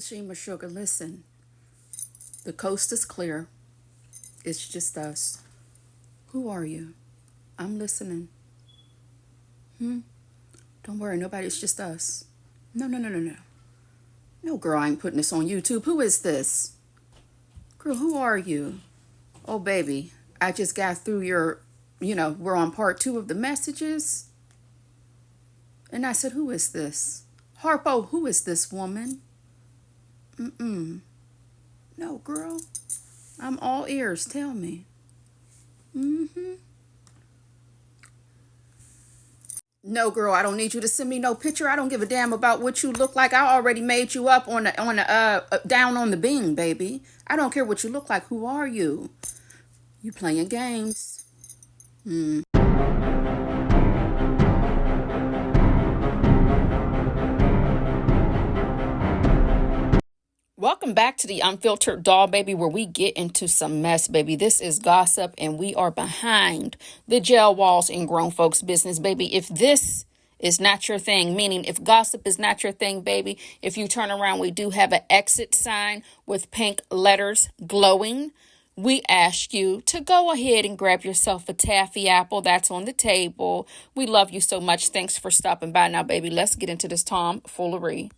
Tashima, sugar, listen. The coast is clear. It's just us. Who are you? I'm listening. Don't worry, nobody. It's just us. No, no, no, no, no. No, girl, I ain't putting this on YouTube. Who is this? Girl, who are you? Oh, baby, I just got through we're on part 2 of the messages. And I said, who is this? Harpo, who is this woman? No, girl. I'm all ears. Tell me. No, girl, I don't need you to send me no picture. I don't give a damn about what you look like. I already made you up on the down on the beam, baby. I don't care what you look like. Who are you? You playing games. Welcome back to the Unfiltered Doll, baby, where we get into some mess, baby. This is gossip, and we are behind the jail walls in grown folks' business, baby. If this is not your thing, meaning if gossip is not your thing, baby, if you turn around, we do have an exit sign with pink letters glowing. We ask you to go ahead and grab yourself a taffy apple that's on the table. We love you so much. Thanks for stopping by. Now, baby, let's get into this tomfoolery.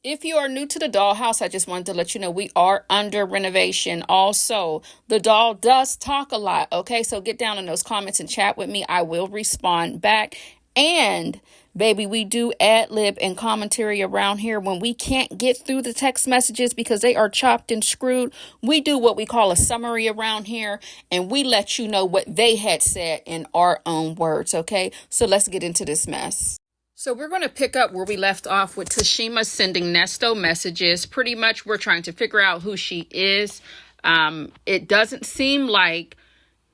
If you are new to the dollhouse, I just wanted to let you know we are under renovation. Also, the doll does talk a lot, okay? So get down in those comments and chat with me. I will respond back. And, baby, we do ad-lib and commentary around here when we can't get through the text messages because they are chopped and screwed. We do what we call a summary around here, and we let you know what they had said in our own words, okay? So let's get into this mess. So we're going to pick up where we left off with Tashima sending Nesto messages. Pretty much we're trying to figure out who she is. It doesn't seem like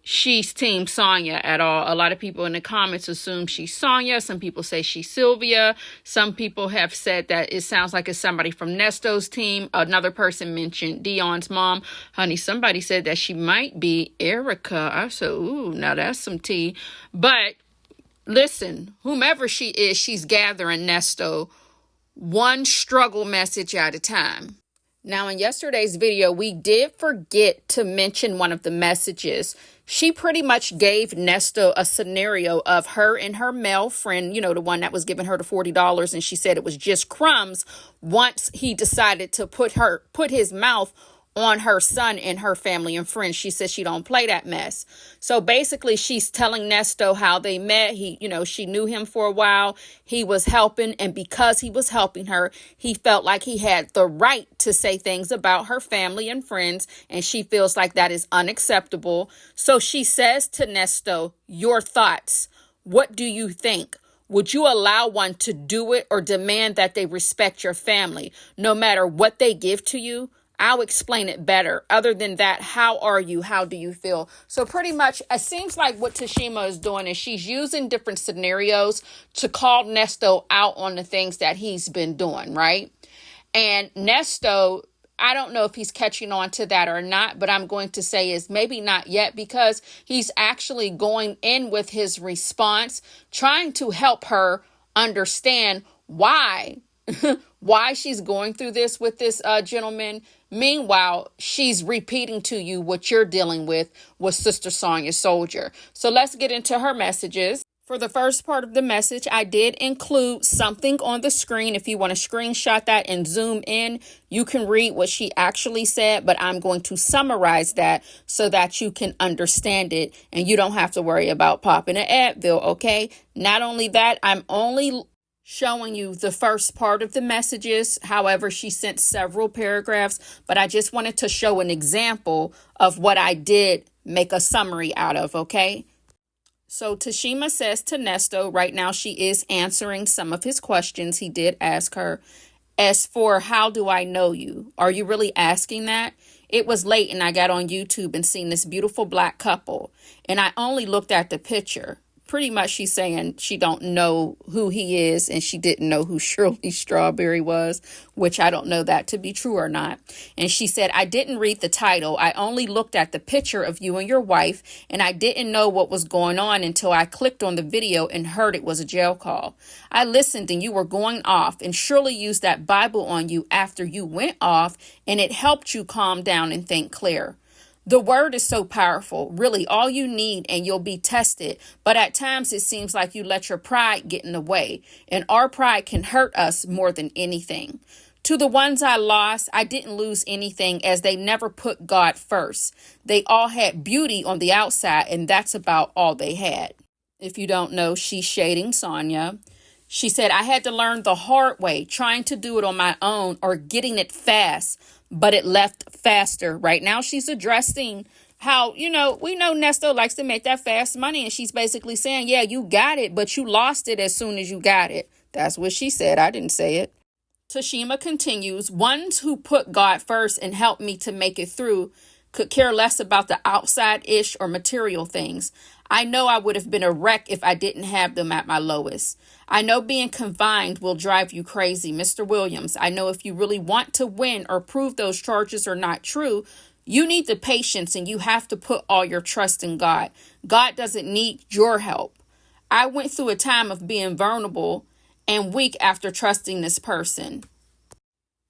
she's Team Sonya at all. A lot of people in the comments assume she's Sonya. Some people say she's Sylvia. Some people have said that it sounds like it's somebody from Nesto's team. Another person mentioned Dion's mom. Honey, somebody said that she might be Erica. I said, ooh, now that's some tea. But listen, whomever she is, she's gathering Nesto one struggle message at a time. Now, in yesterday's video, we did forget to mention one of the messages. She pretty much gave Nesto a scenario of her and her male friend, the one that was giving her the $40, and she said it was just crumbs once he decided to put his mouth on her son and her family and friends. She says she don't play that mess. So basically she's telling Nesto how they met. She knew him for a while. He was helping, and because he was helping her, he felt like he had the right to say things about her family and friends, and she feels like that is unacceptable. So she says to Nesto, your thoughts. What do you think? Would you allow one to do it or demand that they respect your family, no matter what they give to you? I'll explain it better. Other than that, how are you? How do you feel? So pretty much, it seems like what Tashima is doing is she's using different scenarios to call Nesto out on the things that he's been doing, right? And Nesto, I don't know if he's catching on to that or not, but I'm going to say is maybe not yet, because he's actually going in with his response, trying to help her understand why she's going through this with this gentleman. Meanwhile, she's repeating to you what you're dealing with Sister Sonya Soldier. So let's get into her messages. For the first part of the message, I did include something on the screen. If you want to screenshot that and zoom in, you can read what she actually said, but I'm going to summarize that so that you can understand it and you don't have to worry about popping an Advil, okay? Not only that, I'm only showing you the first part of the messages. However, she sent several paragraphs, but I just wanted to show an example of what I did make a summary out of, okay? So Tashima says to Nesto, right now she is answering some of his questions he did ask her. As for how do I know you? Are you really asking that? It was late and I got on YouTube and seen this beautiful black couple, and I only looked at the picture. Pretty much she's saying she don't know who he is and she didn't know who Shirley Strawberry was, which I don't know that to be true or not. And she said, I didn't read the title. I only looked at the picture of you and your wife, and I didn't know what was going on until I clicked on the video and heard it was a jail call. I listened and you were going off, and Shirley used that Bible on you after you went off, and it helped you calm down and think clear. The word is so powerful, really all you need, and you'll be tested. But at times it seems like you let your pride get in the way, and our pride can hurt us more than anything. To the ones I lost, I didn't lose anything, as they never put God first. They all had beauty on the outside, and that's about all they had. If you don't know, she's shading Sonya. She said, I had to learn the hard way, trying to do it on my own or getting it fast, but it left faster. Right now, she's addressing how, we know Nesto likes to make that fast money. And she's basically saying, yeah, you got it, but you lost it as soon as you got it. That's what she said. I didn't say it. Tashima continues, ones who put God first and help me to make it through could care less about the outside-ish or material things. I know I would have been a wreck if I didn't have them at my lowest. I know being confined will drive you crazy, Mr. Williams. I know if you really want to win or prove those charges are not true, you need the patience and you have to put all your trust in God. God doesn't need your help. I went through a time of being vulnerable and weak after trusting this person.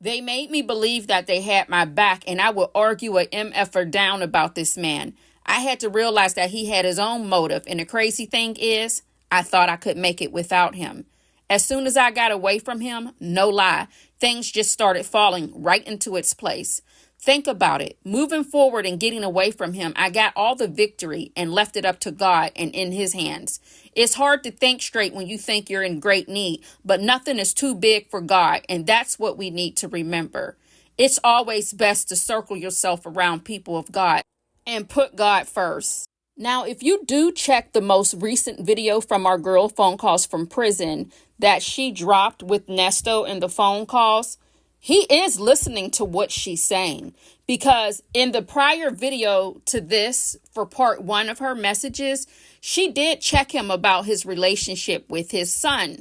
They made me believe that they had my back, and I would argue a MFer down about this man. I had to realize that he had his own motive, and the crazy thing is, I thought I could make it without him. As soon as I got away from him, no lie, things just started falling right into its place. Think about it. Moving forward and getting away from him, I got all the victory and left it up to God and in his hands. It's hard to think straight when you think you're in great need, but nothing is too big for God, and that's what we need to remember. It's always best to circle yourself around people of God and put God first. Now, if you do check the most recent video from our girl phone calls from prison that she dropped with Nesto in the phone calls, he is listening to what she's saying, because in the prior video to this, for part 1 of her messages, she did check him about his relationship with his son.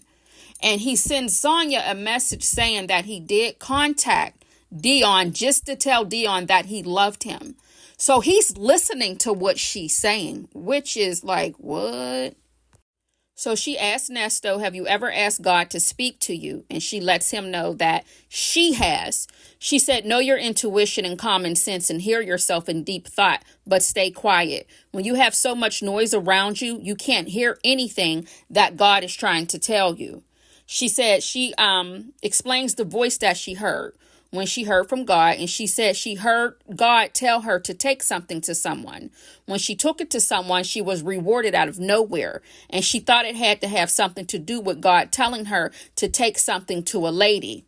And he sends Sonya a message saying that he did contact Dion just to tell Dion that he loved him. So he's listening to what she's saying, which is like, what? So she asked Nesto, have you ever asked God to speak to you? And she lets him know that she has. She said, know your intuition and common sense and hear yourself in deep thought, but stay quiet. When you have so much noise around you, you can't hear anything that God is trying to tell you. She said she explains the voice that she heard when she heard from God, and she said she heard God tell her to take something to someone. When she took it to someone, she was rewarded out of nowhere, and she thought it had to have something to do with God telling her to take something to a lady.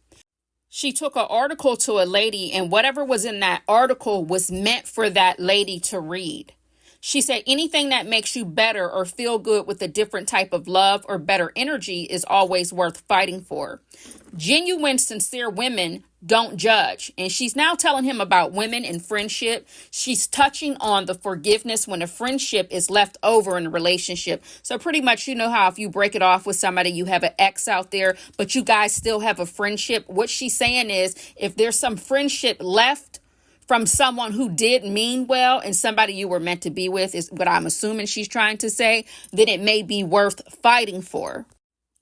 She took an article to a lady, and whatever was in that article was meant for that lady to read. She said anything that makes you better or feel good with a different type of love or better energy is always worth fighting for. Genuine, sincere women don't judge. And she's now telling him about women and friendship. She's touching on the forgiveness when a friendship is left over in a relationship. So pretty much, you know how if you break it off with somebody, you have an ex out there, but you guys still have a friendship. What she's saying is if there's some friendship left from someone who did mean well and somebody you were meant to be with, is what I'm assuming she's trying to say, then it may be worth fighting for.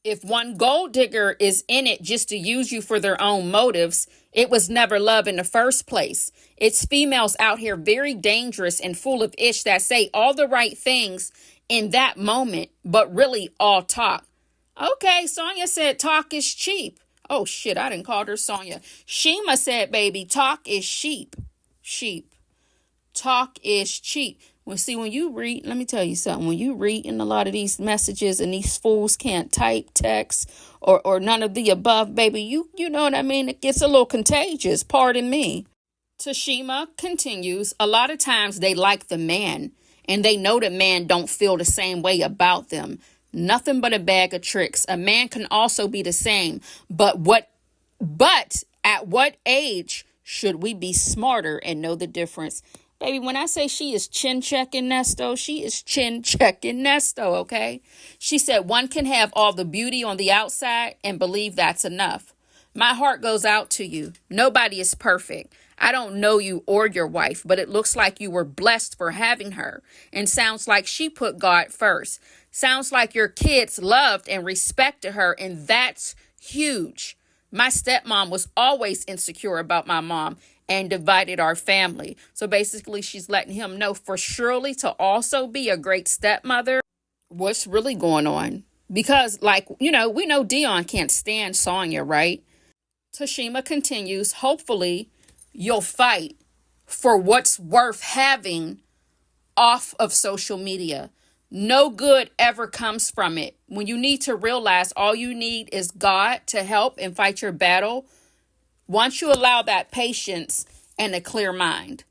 If one gold digger is in it just to use you for their own motives, it was never love in the first place. It's females out here very dangerous and full of ish that say all the right things in that moment, but really all talk. Okay, Sonya said talk is cheap. Oh shit, I didn't call her Sonya. Shima said, baby, talk is cheap. Sheep. Talk is cheap. When you read, let me tell you something. When you read in a lot of these messages and these fools can't type text or none of the above, baby, you know what I mean? It gets a little contagious. Pardon me. Tashima continues, a lot of times they like the man and they know the man don't feel the same way about them. Nothing but a bag of tricks. A man can also be the same. But at what age should we be smarter and know the difference? Baby, when I say she is chin checking Nesto, she is chin checking Nesto, okay? She said one can have all the beauty on the outside and believe that's enough. My heart goes out to you. Nobody is perfect. I don't know you or your wife, but it looks like you were blessed for having her. And sounds like she put God first. Sounds like your kids loved and respected her, and that's huge. My stepmom was always insecure about my mom and divided our family. So basically, she's letting him know for Shirley to also be a great stepmother, what's really going on. Because, like, we know Dion can't stand Sonya, right? Tashima continues, hopefully you'll fight for what's worth having off of social media. No good ever comes from it. When you need to realize all you need is God to help and fight your battle, once you allow that patience and a clear mind.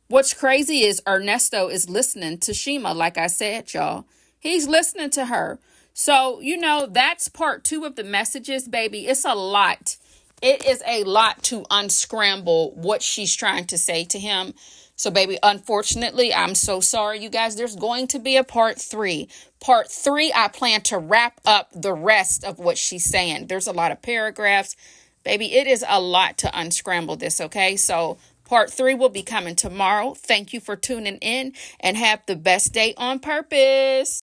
What's crazy is Earnesto is listening to Shima, like I said, y'all. He's listening to her. So, that's part 2 of the messages, baby. It's a lot. It is a lot to unscramble what she's trying to say to him. So, baby, unfortunately, I'm so sorry, you guys. There's going to be a part 3. Part 3, I plan to wrap up the rest of what she's saying. There's a lot of paragraphs. Baby, it is a lot to unscramble this, okay? So, part 3 will be coming tomorrow. Thank you for tuning in and have the best day on purpose.